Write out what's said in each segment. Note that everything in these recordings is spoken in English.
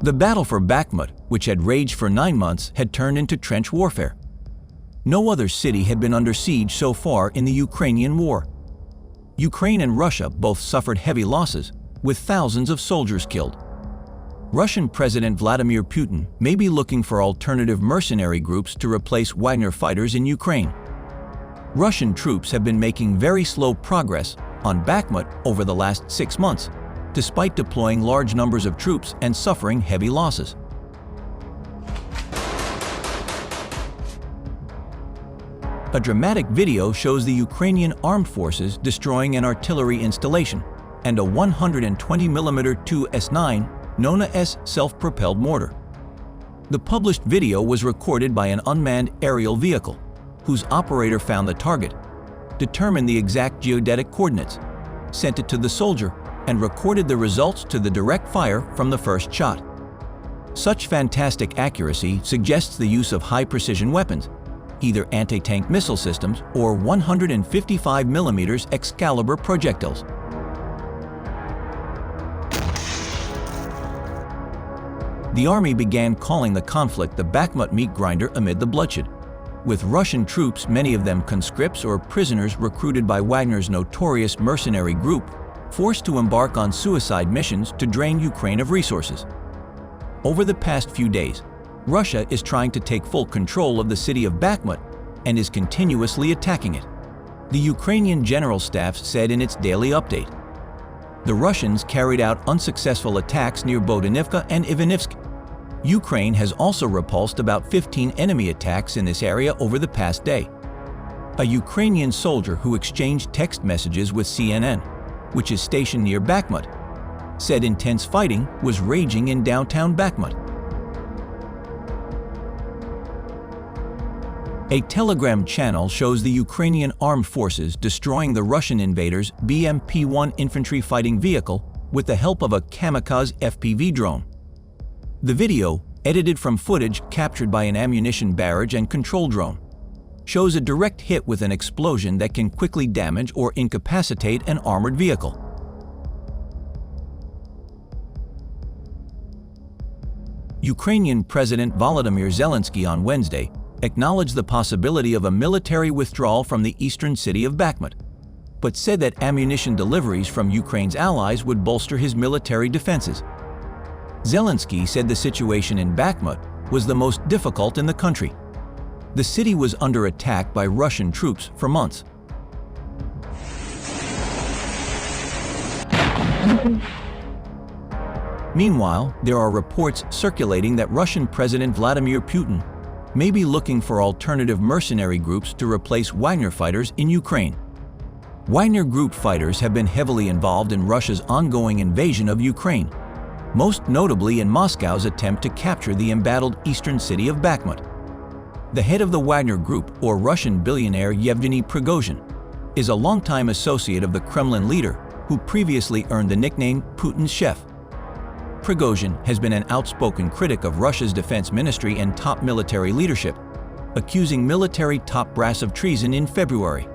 The battle for Bakhmut, which had raged for 9 months, had turned into trench warfare. No other city had been under siege so far in the Ukrainian war. Ukraine and Russia both suffered heavy losses, with thousands of soldiers killed. Russian President Vladimir Putin may be looking for alternative mercenary groups to replace Wagner fighters in Ukraine. Russian troops have been making very slow progress on Bakhmut over the last 6 months, despite deploying large numbers of troops and suffering heavy losses. A dramatic video shows the Ukrainian Armed Forces destroying an artillery installation and a 120mm 2S9 Nona-S self-propelled mortar. The published video was recorded by an unmanned aerial vehicle, whose operator found the target, determined the exact geodetic coordinates, sent it to the soldier, and recorded the results to the direct fire from the first shot. Such fantastic accuracy suggests the use of high-precision weapons, either anti-tank missile systems or 155mm Excalibur projectiles. The army began calling the conflict the Bakhmut meat grinder amid the bloodshed, with Russian troops, many of them conscripts or prisoners recruited by Wagner's notorious mercenary group, forced to embark on suicide missions to drain Ukraine of resources. Over the past few days, Russia is trying to take full control of the city of Bakhmut and is continuously attacking it, the Ukrainian General Staff said in its daily update. The Russians carried out unsuccessful attacks near Bohdunivka and Ivanivsk. Ukraine has also repulsed about 15 enemy attacks in this area over the past day. A Ukrainian soldier who exchanged text messages with CNN, which is stationed near Bakhmut, said intense fighting was raging in downtown Bakhmut. A Telegram channel shows the Ukrainian Armed Forces destroying the Russian invaders' BMP-1 infantry fighting vehicle with the help of a kamikaze FPV drone. The video, edited from footage captured by an ammunition barrage and control drone, shows a direct hit with an explosion that can quickly damage or incapacitate an armored vehicle. Ukrainian President Volodymyr Zelensky on Wednesday acknowledged the possibility of a military withdrawal from the eastern city of Bakhmut, but said that ammunition deliveries from Ukraine's allies would bolster his military defenses. Zelensky said the situation in Bakhmut was the most difficult in the country. The city was under attack by Russian troops for months. Meanwhile, there are reports circulating that Russian President Vladimir Putin may be looking for alternative mercenary groups to replace Wagner fighters in Ukraine. Wagner Group fighters have been heavily involved in Russia's ongoing invasion of Ukraine, most notably in Moscow's attempt to capture the embattled eastern city of Bakhmut. The head of the Wagner Group, or Russian billionaire Yevgeny Prigozhin, is a longtime associate of the Kremlin leader who previously earned the nickname Putin's chef. Prigozhin has been an outspoken critic of Russia's defense ministry and top military leadership, accusing military top brass of treason in February.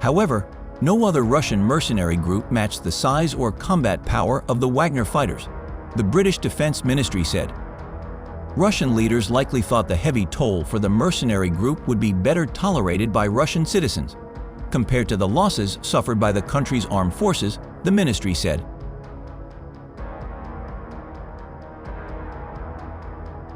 However, no other Russian mercenary group matched the size or combat power of the Wagner fighters, the British Defense Ministry said. Russian leaders likely thought the heavy toll for the mercenary group would be better tolerated by Russian citizens, compared to the losses suffered by the country's armed forces, the ministry said.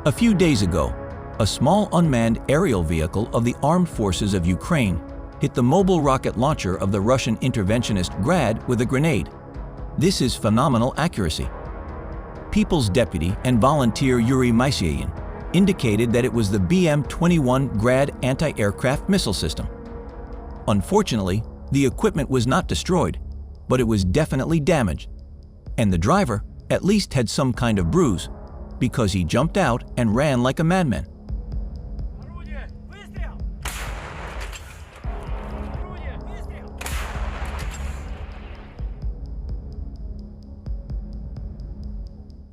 A few days ago, a small unmanned aerial vehicle of the Armed Forces of Ukraine hit the mobile rocket launcher of the Russian interventionist Grad with a grenade. This is phenomenal accuracy. People's Deputy and volunteer Yuri Moiseyin indicated that it was the BM-21 Grad anti-aircraft missile system. Unfortunately, the equipment was not destroyed, but it was definitely damaged, and the driver at least had some kind of bruise because he jumped out and ran like a madman.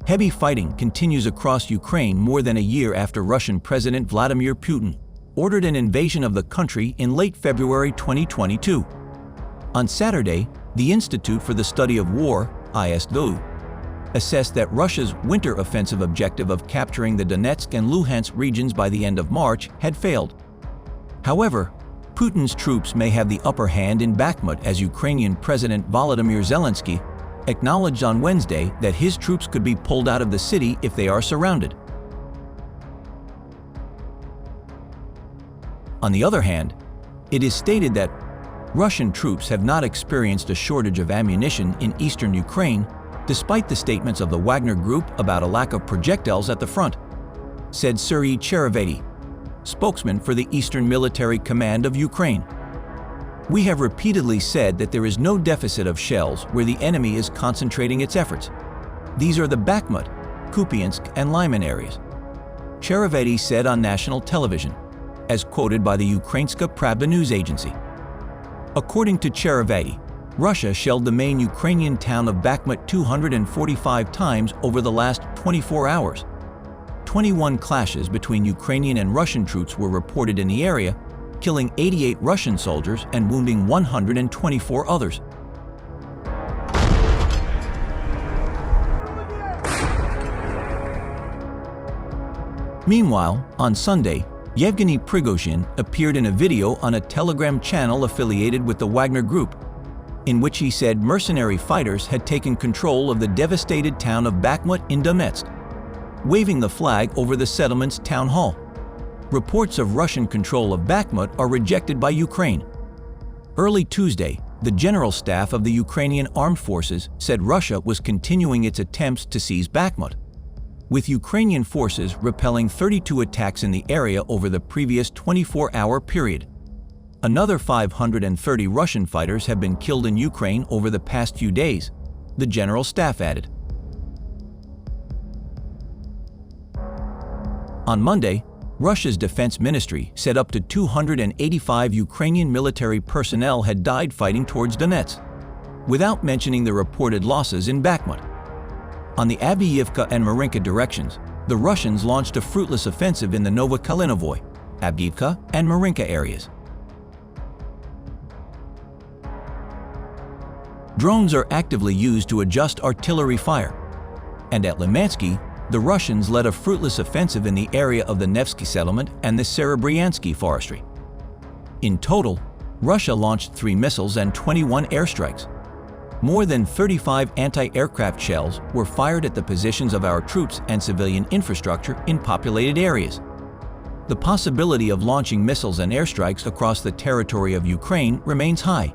Heavy fighting continues across Ukraine more than a year after Russian President Vladimir Putin ordered an invasion of the country in late February 2022. On Saturday, the Institute for the Study of War, ISDU, assessed that Russia's winter offensive objective of capturing the Donetsk and Luhansk regions by the end of March had failed. However, Putin's troops may have the upper hand in Bakhmut, as Ukrainian President Volodymyr Zelensky acknowledged on Wednesday that his troops could be pulled out of the city if they are surrounded. On the other hand, it is stated that Russian troops have not experienced a shortage of ammunition in eastern Ukraine, despite the statements of the Wagner Group about a lack of projectiles at the front, said Serhiy Cherevety, spokesman for the Eastern Military Command of Ukraine. We have repeatedly said that there is no deficit of shells where the enemy is concentrating its efforts. These are the Bakhmut, Kupiansk, and Lyman areas, Cherevety said on national television, as quoted by the Ukrainska Pravda news agency. According to Cherevety, Russia shelled the main Ukrainian town of Bakhmut 245 times over the last 24 hours. 21 clashes between Ukrainian and Russian troops were reported in the area, killing 88 Russian soldiers and wounding 124 others. Meanwhile, on Sunday, Yevgeny Prigozhin appeared in a video on a Telegram channel affiliated with the Wagner Group, in which he said mercenary fighters had taken control of the devastated town of Bakhmut in Donetsk, waving the flag over the settlement's town hall. Reports of Russian control of Bakhmut are rejected by Ukraine. Early Tuesday, the General Staff of the Ukrainian Armed Forces said Russia was continuing its attempts to seize Bakhmut, with Ukrainian forces repelling 32 attacks in the area over the previous 24-hour period. Another 530 Russian fighters have been killed in Ukraine over the past few days, the General Staff added. On Monday, Russia's defense ministry said up to 285 Ukrainian military personnel had died fighting towards Donetsk, without mentioning the reported losses in Bakhmut. On the Avdiivka and Marinka directions, the Russians launched a fruitless offensive in the Novokalinovoy, Avdiivka, and Marinka areas. Drones are actively used to adjust artillery fire, and at Limansky, the Russians led a fruitless offensive in the area of the Nevsky settlement and the Serebryansky forestry. In total, Russia launched 3 missiles and 21 airstrikes. More than 35 anti-aircraft shells were fired at the positions of our troops and civilian infrastructure in populated areas. The possibility of launching missiles and airstrikes across the territory of Ukraine remains high,